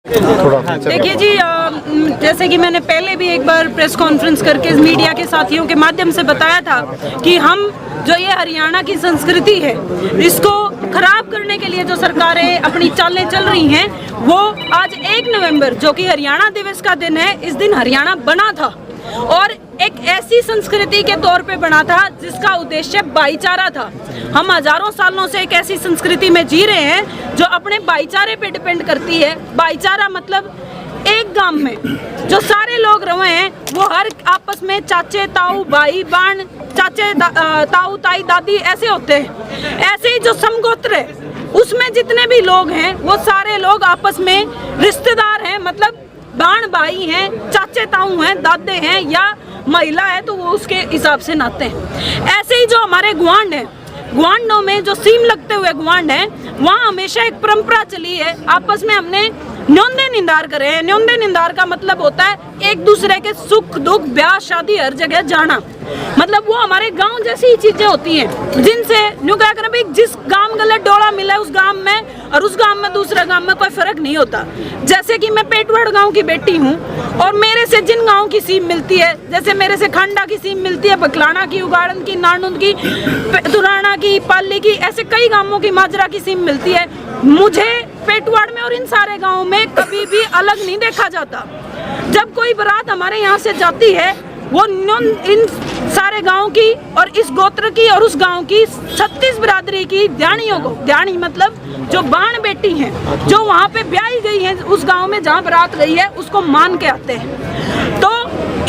देखिए जी, जैसे कि मैंने पहले भी एक बार प्रेस कॉन्फ्रेंस करके मीडिया के साथियों के माध्यम से बताया था कि हम जो ये हरियाणा की संस्कृति है इसको खराब करने के लिए जो सरकारें अपनी चालें चल रही हैं, वो आज 1 नवंबर जो कि हरियाणा दिवस का दिन है, इस दिन हरियाणा बना था और एक ऐसी संस्कृति के तौर पे बना था जिसका उद्देश्य भाईचारा था। हम हजारों सालों से एक ऐसी संस्कृति में जी रहे हैं जो अपने भाईचारे पे डिपेंड करती है। भाईचारा मतलब एक गांव में जो सारे लोग रहे हैं वो हर आपस में चाचे ताऊ भाई बहन, चाचे ताऊ ताई दादी ऐसे होते हैं। ऐसे ही जो समगोत्र है उसमें जितने भी लोग हैं वो सारे लोग आपस में रिश्तेदार हैं, मतलब बहन भाई हैं, चाचे ताऊ हैं, दादे हैं, या महिला है तो वो उसके हिसाब से नाते हैं। ऐसे ही जो हमारे गुआंढ है, गुआंढों में जो सीम लगते हुए गुआंढ है, वहाँ हमेशा एक परंपरा चली है, आपस में हमने न्योंदे निंदार करे हैं। न्योंदे निंदार का मतलब होता है एक दूसरे के सुख दुख ब्याह शादी हर जगह जाना, मतलब वो हमारे गांव जैसी ही चीजें होती हैं जिनसे न्यू क्या करें भाई, जिस गांव गलत डोला मिला उस गांव में और उस गांव में दूसरा गांव में कोई फर्क नहीं होता। जैसे कि मैं पेटवाड़ गांव की बेटी हूँ और मेरे से जिन गांव की सीम मिलती है, जैसे मेरे से खांडा की सीम मिलती है, बकलाना की, उगाड़न की, नानुंद की, दुराना की, पाली की, ऐसे कई गांवों की, माजरा की सीम मिलती है। मुझे पेटवाड़ में और इन सारे गाँव में कभी भी अलग नहीं देखा जाता। जब कोई बारात हमारे यहाँ से जाती है वो इन सारे गांव की और इस गोत्र की और उस गांव की 36 बिरादरी की ध्यानियों को, ध्यानी मतलब जो बाण बेटी हैं जो वहाँ पे ब्याही गई हैं उस गांव में जहाँ बारात गई है, उसको मान के आते हैं। तो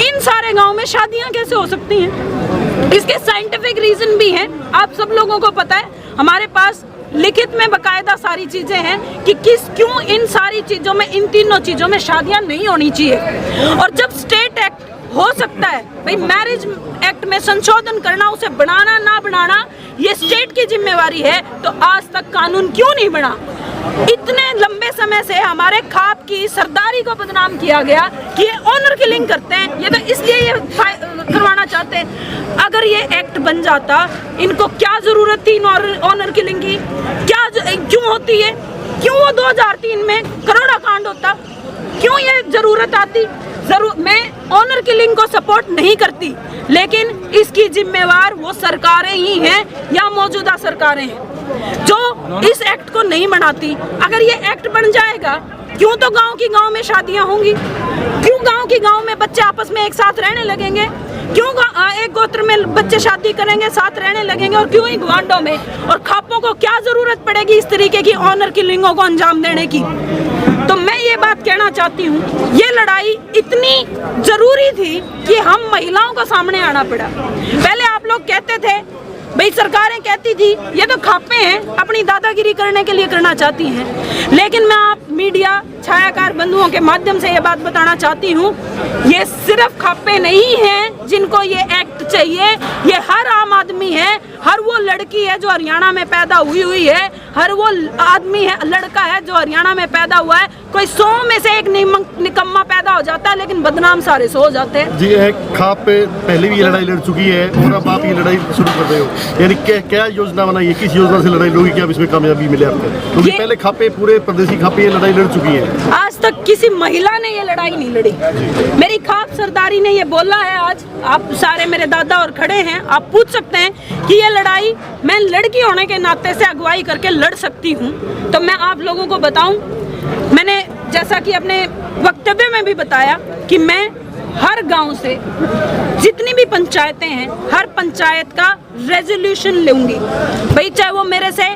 इन सारे गांव में शादियाँ कैसे हो सकती हैं? इसके साइंटिफिक रीजन भी हैं, आप सब लोगों को पता है। हमारे पास लिखित में बकायदा सारी चीजें हैं कि क्यों इन सारी चीजों में, इन तीनों चीजों में शादियां नहीं होनी चाहिए। और जब स्टेट एक्ट हो सकता है भाई, मैरिज एक्ट में संशोधन करना, उसे बनाना ना बनाना ये स्टेट की जिम्मेवारी है, तो आज तक कानून क्यों नहीं बना? इतने लंबे समय से हमारे खाप की सरदारी को बदनाम किया गया कि ये ऑनर किलिंग करते हैं, ये तो इसलिए ये करवाना चाहते हैं। अगर ये एक्ट बन जाता, इनको क्या जरूरत थी ऑनर किलिंग की? क्यों होती है? क्यों वो 2003 में करोड़ा कांड होता? क्यों ये जरूरत आती? मैं ऑनर किलिंग को सपोर्ट नहीं करती, लेकिन इसकी जिम्मेवार वो सरकारें ही हैं या मौजूदा सरकारें हैं जो इस एक्ट को नहीं बनाती। अगर ये एक्ट बन जाएगा, क्यों तो गांव की गांव में शादियां होंगी, क्यों गांव की गांव में बच्चे आपस में एक साथ रहने लगेंगे, क्यों एक गोत्र में बच्चे शादी करेंगे, साथ रहने लगेंगे, और क्यों ही गुआंढों में। और खापों को क्या जरूरत पड़ेगी इस तरीके की ऑनर किलिंगों को अंजाम देने की? तो मैं ये बात कहना चाहती हूँ, ये लड़ाई इतनी जरूरी थी कि हम महिलाओं को सामने आना पड़ा। पहले आप लोग कहते थे भाई, सरकारें कहती थी ये तो खापे हैं, अपनी दादागिरी करने के लिए करना चाहती हैं, लेकिन मैं आप मीडिया छायाकार बंधुओं के माध्यम से ये बात बताना चाहती हूँ, ये सिर्फ खापे नहीं हैं जिनको ये एक्ट चाहिए, ये हर आम आदमी है, हर वो लड़की है जो हरियाणा में पैदा हुई है, हर वो आदमी है, लड़का है जो हरियाणा में पैदा हुआ है। कोई 100 में से एक निकम्मा पैदा हो जाता है, लेकिन बदनाम सारे 100 हो जाते हैं। जी, खाप पे पहले भी ये लड़ाई लड़ चुकी है और अब आप ये लड़ाई शुरू कर रहे हो, यानी क्या योजना बनाई है, किस योजना से लड़ाई लोगी कि अब इसमें कामयाबी मिले आपको? क्योंकि पहले खापे, पूरे प्रदेशी खापे ये लड़ाई लड़ चुकी है। आज तक किसी महिला ने ये लड़ाई नहीं लड़ी। मेरी खाप सरदारी ने ये बोला है, आज आप सारे मेरे दादा और खड़े हैं, आप पूछ सकते हैं कि ये लड़ाई मैं लड़की होने के नाते से अगुवाई करके लड़ सकती हूँ। तो मैं आप लोगों को बताऊं, मैंने जैसा कि अपने वक्तव्य में भी बताया कि मैं हर गांव से जितनी भी पंचायतें हैं, हर पंचायत का रेजोल्यूशन लूंगी भाई, चाहे वो मेरे से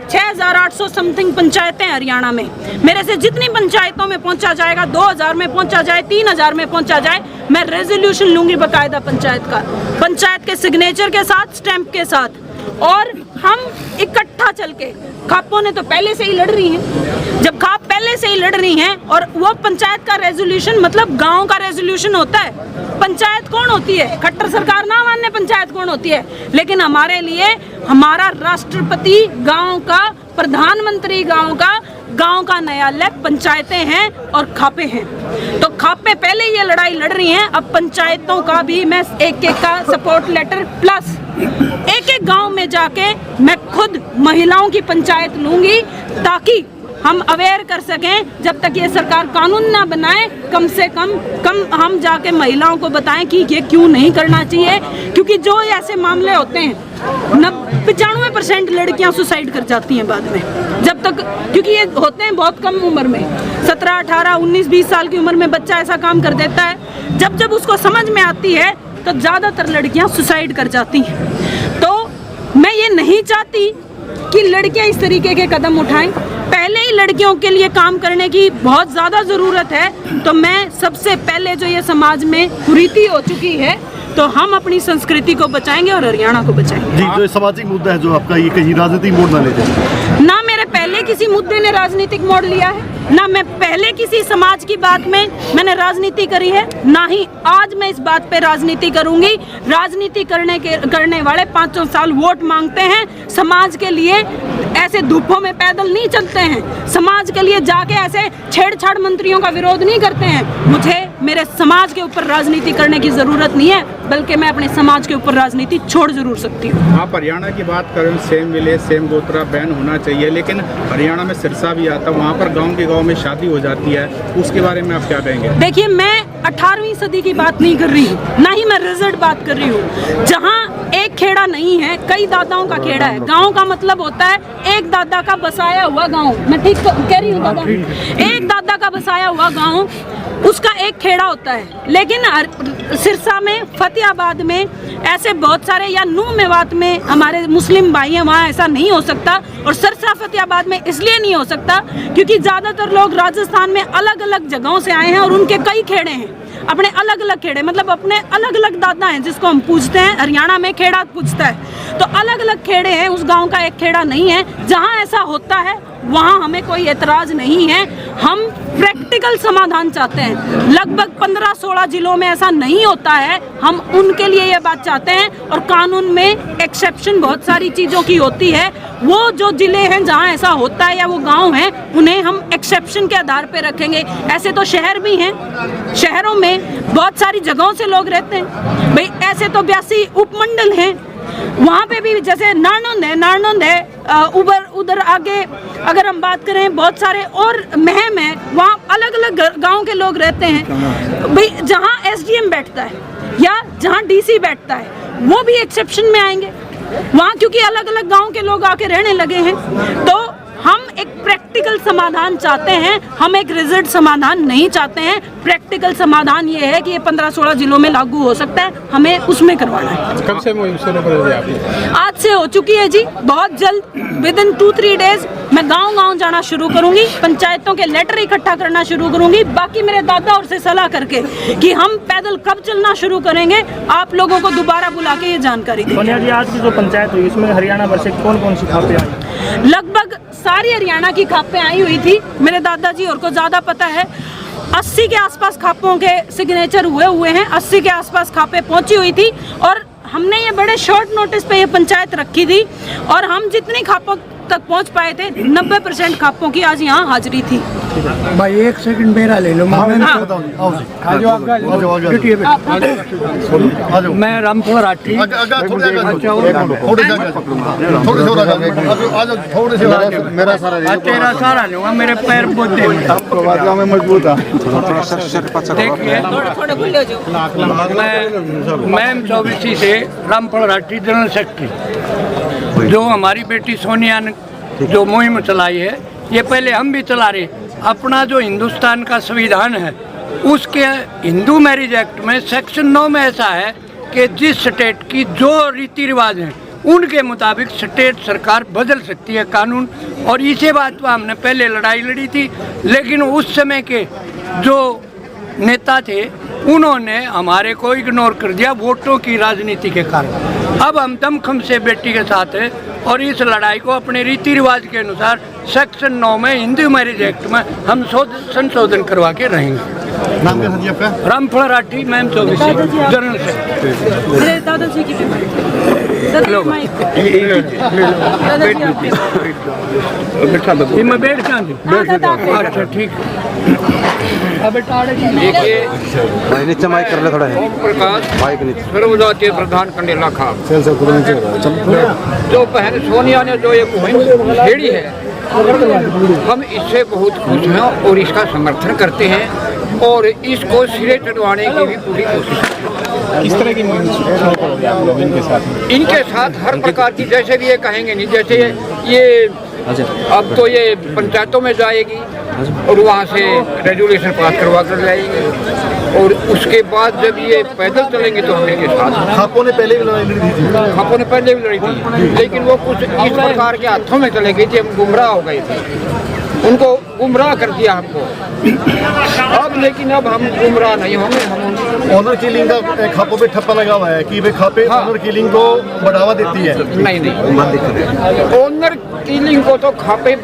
6800 समथिंग पंचायतें हरियाणा में, मेरे से जितनी पंचायतों में पहुंचा जाएगा, 2000 में पहुंचा जाए, 3000 में पहुंचा जाए, मैं रेजोल्यूशन लूंगी बकायदा पंचायत का, पंचायत के सिग्नेचर के साथ, स्टैंप के साथ, और हम इकट्ठा चल के, खापों ने तो पहले से ही लड़ रही हैं, जब खाप पहले से ही लड़ रही हैं, और वो पंचायत का रेजोल्यूशन मतलब गांव का रेजोल्यूशन होता है। पंचायत कौन होती है? खट्टर सरकार ना मानने पंचायत कौन होती है, लेकिन हमारे लिए हमारा राष्ट्रपति गांव का, प्रधानमंत्री गांव का न्यायालय पंचायतें हैं और खापे हैं। तो खापे पहले ये लड़ाई लड़ रही हैं, अब पंचायतों का भी मैं एक का सपोर्ट लेटर प्लस एक गांव में जाके मैं खुद महिलाओं की पंचायत लूंगी, ताकि हम अवेयर कर सकें, जब तक ये सरकार कानून ना बनाए, कम से कम हम जाके महिलाओं को बताएं कि ये क्यों नहीं करना चाहिए। क्योंकि जो ऐसे मामले होते हैं 95% लड़कियां सुसाइड कर जाती हैं बाद में, जब तक, क्योंकि ये होते हैं बहुत कम उम्र में, 17, 18, 19, 20 साल की उम्र में बच्चा ऐसा काम कर देता है। जब उसको समझ में आती है तो ज़्यादातर लड़कियां सुसाइड कर जाती हैं। तो मैं ये नहीं चाहती कि लड़कियां इस तरीके के कदम उठाएं। पहले ही लड़कियों के लिए काम करने की बहुत ज़्यादा ज़रूरत है। तो मैं सबसे पहले, जो ये समाज में कुरीति हो चुकी है, तो हम अपनी संस्कृति को बचाएंगे और हरियाणा को बचाएंगे। जी, जो सामाजिक मुद्दा है जो आपका, ये कहीं राजनीतिक मोड़ ना ले जाए। ना मेरे पहले किसी मुद्दे ने राजनीतिक मोड़ लिया है, ना मैं पहले किसी समाज की बात में मैंने राजनीति करी है, ना ही आज मैं इस बात पे राजनीति करूंगी। राजनीति करने वाले 5 साल वोट मांगते हैं, समाज के लिए ऐसे धूपों में पैदल नहीं चलते हैं, समाज के लिए जाके ऐसे छेड़छाड़ मंत्रियों का विरोध नहीं करते हैं। मुझे मेरे समाज के ऊपर राजनीति करने की जरूरत नहीं है, बल्कि मैं अपने समाज के ऊपर राजनीति छोड़ जरूर सकती हूँ। आप हरियाणा की बात करें, सेम विलेज सेम गोत्रा बैन होना चाहिए, लेकिन हरियाणा में सिरसा भी आता है, वहाँ पर गांव में शादी हो जाती है, उसके बारे में आप क्या कहेंगे? देखिए, मैं 18वीं सदी की बात नहीं कर रही हूँ, ना ही मैं रिजल्ट बात कर रही हूँ। जहाँ एक खेड़ा नहीं है, कई दादाओं का खेड़ा है। गांव का मतलब होता है एक दादा का बसाया हुआ गांव। मैं ठीक कह रही हूँ दादा? एक दादा का बसाया हुआ गांव, उसका एक खेड़ा होता है। लेकिन सिरसा में, फतेहाबाद में, ऐसे बहुत सारे, या नूह मेवात में हमारे मुस्लिम भाई हैं, वहाँ ऐसा नहीं हो सकता। और सिरसा फतेहाबाद में इसलिए नहीं हो सकता क्योंकि ज़्यादातर लोग राजस्थान में अलग अलग जगहों से आए हैं और उनके कई खेड़े हैं, अपने अलग अलग खेड़े, मतलब अपने अलग अलग दादा हैं जिसको हम पूछते हैं। हरियाणा में खेड़ा पूछता है, तो अलग अलग खेड़े हैं, उस गांव का एक खेड़ा नहीं है। जहां ऐसा होता है वहां हमें कोई एतराज नहीं है। हम प्रैक्टिकल समाधान चाहते हैं। लगभग 15-16 जिलों में ऐसा नहीं होता है, हम उनके लिए ये बात चाहते हैं। और कानून में एक्सेप्शन बहुत सारी चीज़ों की होती है। वो जो जिले हैं जहाँ ऐसा होता है या वो गांव हैं, उन्हें हम एक्सेप्शन के आधार पे रखेंगे। ऐसे तो शहर भी हैं, शहरों में बहुत सारी जगहों से लोग रहते हैं भाई। ऐसे तो 82 उपमंडल हैं, वहाँ पे भी जैसे नारनौंद है, उधर आगे अगर हम बात करें बहुत सारे और महम है, वहाँ अलग अलग गांव के लोग रहते हैं भाई। जहाँ SDM बैठता है या जहाँ DC बैठता है, वो भी एक्सेप्शन में आएंगे वहाँ, क्योंकि अलग अलग गांव के लोग आके रहने लगे हैं। तो हम एक प्रैक्टिकल समाधान चाहते हैं, हम एक रिजिड समाधान नहीं चाहते हैं। प्रैक्टिकल समाधान ये है कि ये 15-16 जिलों में लागू हो सकता है, हमें उसमें करवाना है। कब से मुहिम शुरू कर दी आपने? आज से हो चुकी है जी, बहुत जल्द विदिन 2-3 डेज मैं गांव-गांव जाना शुरू करूंगी, पंचायतों के लेटर इकट्ठा करना शुरू करूंगी। बाकी मेरे दादा और से सलाह करके कि हम पैदल कब चलना शुरू करेंगे, आप लोगों को दोबारा बुला के ये जानकारी देंगे। सोनिया जी, आज की जो पंचायत हुई इसमें हरियाणा भर से कौन-कौन सी खापें आई? लगभग सारी हरियाणा की खापें आई हुई थी। मेरे दादाजी और को ज़्यादा पता है। 80 के आसपास खापों के सिग्नेचर हुए हैं, 80 के आसपास खापें पहुंची हुई थी। और हमने ये बड़े शॉर्ट नोटिस पे ये पंचायत रखी थी और हम जितनी खापों तक पहुंच पाए थे, 90% खापों की आज यहाँ हाजिरी थी। भाई 1 सेकंड मेरा ले लो। मैं रामपुर राठी। मेरा सारा तेरा सारा लूंगा, मेरे पैर पोते में मजबूत है। देखिए, मैं M24 से रामपुर राठी जनरल सेक्रेटरी। जो हमारी बेटी सोनिया ने जो मुहिम चलाई है, ये पहले हम भी चला रहे। अपना जो हिंदुस्तान का संविधान है, उसके हिंदू मैरिज एक्ट में सेक्शन 9 में ऐसा है कि जिस स्टेट की जो रीति रिवाज हैं उनके मुताबिक स्टेट सरकार बदल सकती है कानून। और इसी बात पर हमने पहले लड़ाई लड़ी थी, लेकिन उस समय के जो नेता थे उन्होंने हमारे को इग्नोर कर दिया वोटों की राजनीति के कारण। अब हम दमखम से बेटी के साथ हैं और इस लड़ाई को अपने रीति रिवाज के अनुसार सेक्शन 9 में हिंदू मैरिज एक्ट में हम संशोधन करवा के रहेंगे। नाम क्या था आपका? रामफल राठी, मैं M24 जनरल सेक्रेटरी। मेरे दादाजी की मैं बैठ कहाँ? अच्छा ठीक। नीचे माइक कर ले थोड़ा है। माइक नीचे। सर्वजातीय प्रधान कंडेला खाप जो बहन सोनिया ने जो एक मुहिम छेड़ी है, हम इससे बहुत खुश हैं और इसका समर्थन करते हैं और इसको सिरे चढ़वाने की भी पूरी कोशिश करते हैं। किस तरह की मुहिम शुरू करोगे आप लोग इनके साथ? इनके साथ हर प्रकार की, जैसे भी ये कहेंगे नहीं, जैसे ये अब तो ये पंचायतों में जाएगी और वहाँ से रेजुलेशन पास करवा कर लाएंगे और उसके बाद जब ये पैदल चलेंगे तो हम इनके साथ। खापों ने पहले भी लड़ाई लड़ी थी, खापों ने पहले भी लड़ी थी, लेकिन वो कुछ इस प्रकार के हाथों में चले गए थे, हम गुमराह हो गए थे, उनको गुमराह कर दिया हमको। अब लेकिन अब हम गुमराह नहीं होंगे। हम ऑनर किलिंग का खापों पे ठप्पा लगा हुआ है कि वे खापे ऑनर किलिंग को बढ़ावा देती है। नहीं, ऑनर किलिंग को तो खापे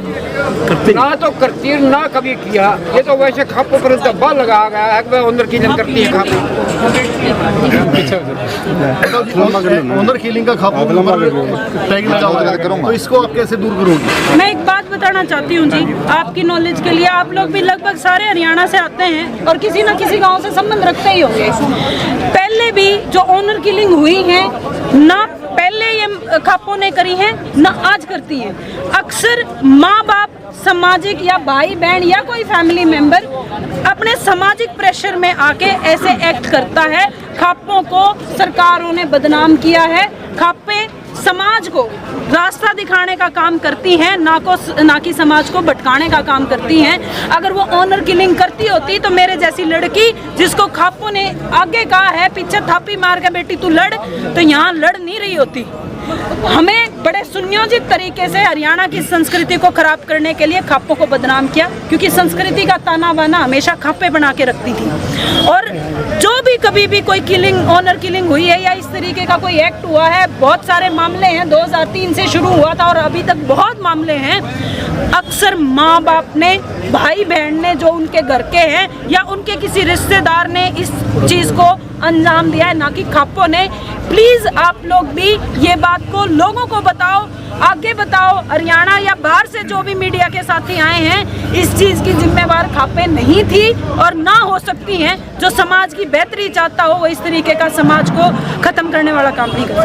ना तो करती ना कभी किया, ये तो वैसे खापों पर दब्बा लगा गया है कि ऑनर किलिंग करती है खापे। ऑनर किलिंग का खापों पर टैग लगा हुआ है, तो इसको आप कैसे दूर करोगे? मैं एक बात बताना चाहती हूँ जी, आपकी नॉलेज के लिए। आप लोग भी लगभग सारे हरियाणा से आते हैं और किसी न किसी गांव से संबंध रखते ही होंगे। पहले भी जो ऑनर किलिंग हुई है ना, पहले ये खापों ने करी है ना आज करती हैं। अक्सर माँ बाप, सामाजिक या भाई बहन या कोई फैमिली मेंबर अपने सामाजिक प्रेशर में आके ऐसे एक्ट करता है। खापों को सरकारों ने बदनाम किया है। खापे समाज को रास्ता दिखाने का काम करती हैं, ना कि समाज को भटकाने का काम करती हैं। अगर वो ऑनर किलिंग करती होती तो मेरे जैसी लड़की, जिसको खापों ने आगे कहा है पीछे थापी मार के बेटी तू लड़, तो यहाँ लड़ नहीं रही होती। हमें बड़े सुनियोजित तरीके से हरियाणा की संस्कृति को खराब करने के लिए खापों को बदनाम किया, क्योंकि संस्कृति का ताना बाना हमेशा खापे बना के रखती थी। और जो भी कभी भी कोई किलिंग, ऑनर किलिंग हुई है या इस तरीके का कोई एक्ट हुआ है, बहुत सारे मामले हैं, 2003 से शुरू हुआ था और अभी तक बहुत मामले हैं। अक्सर माँ बाप ने, भाई बहन ने जो उनके घर के हैं या उनके किसी रिश्तेदार ने इस चीज़ को अंजाम दिया है, ना कि खापों ने। प्लीज़ आप लोग भी ये बात को लोगों को बताओ, आगे बताओ। हरियाणा या बाहर से जो भी मीडिया के साथी आए हैं, इस चीज़ की जिम्मेवार खापे नहीं थी और ना हो सकती हैं। जो समाज की बेहतरी चाहता हो वो इस तरीके का समाज को ख़त्म करने वाला काम नहीं कर सकता।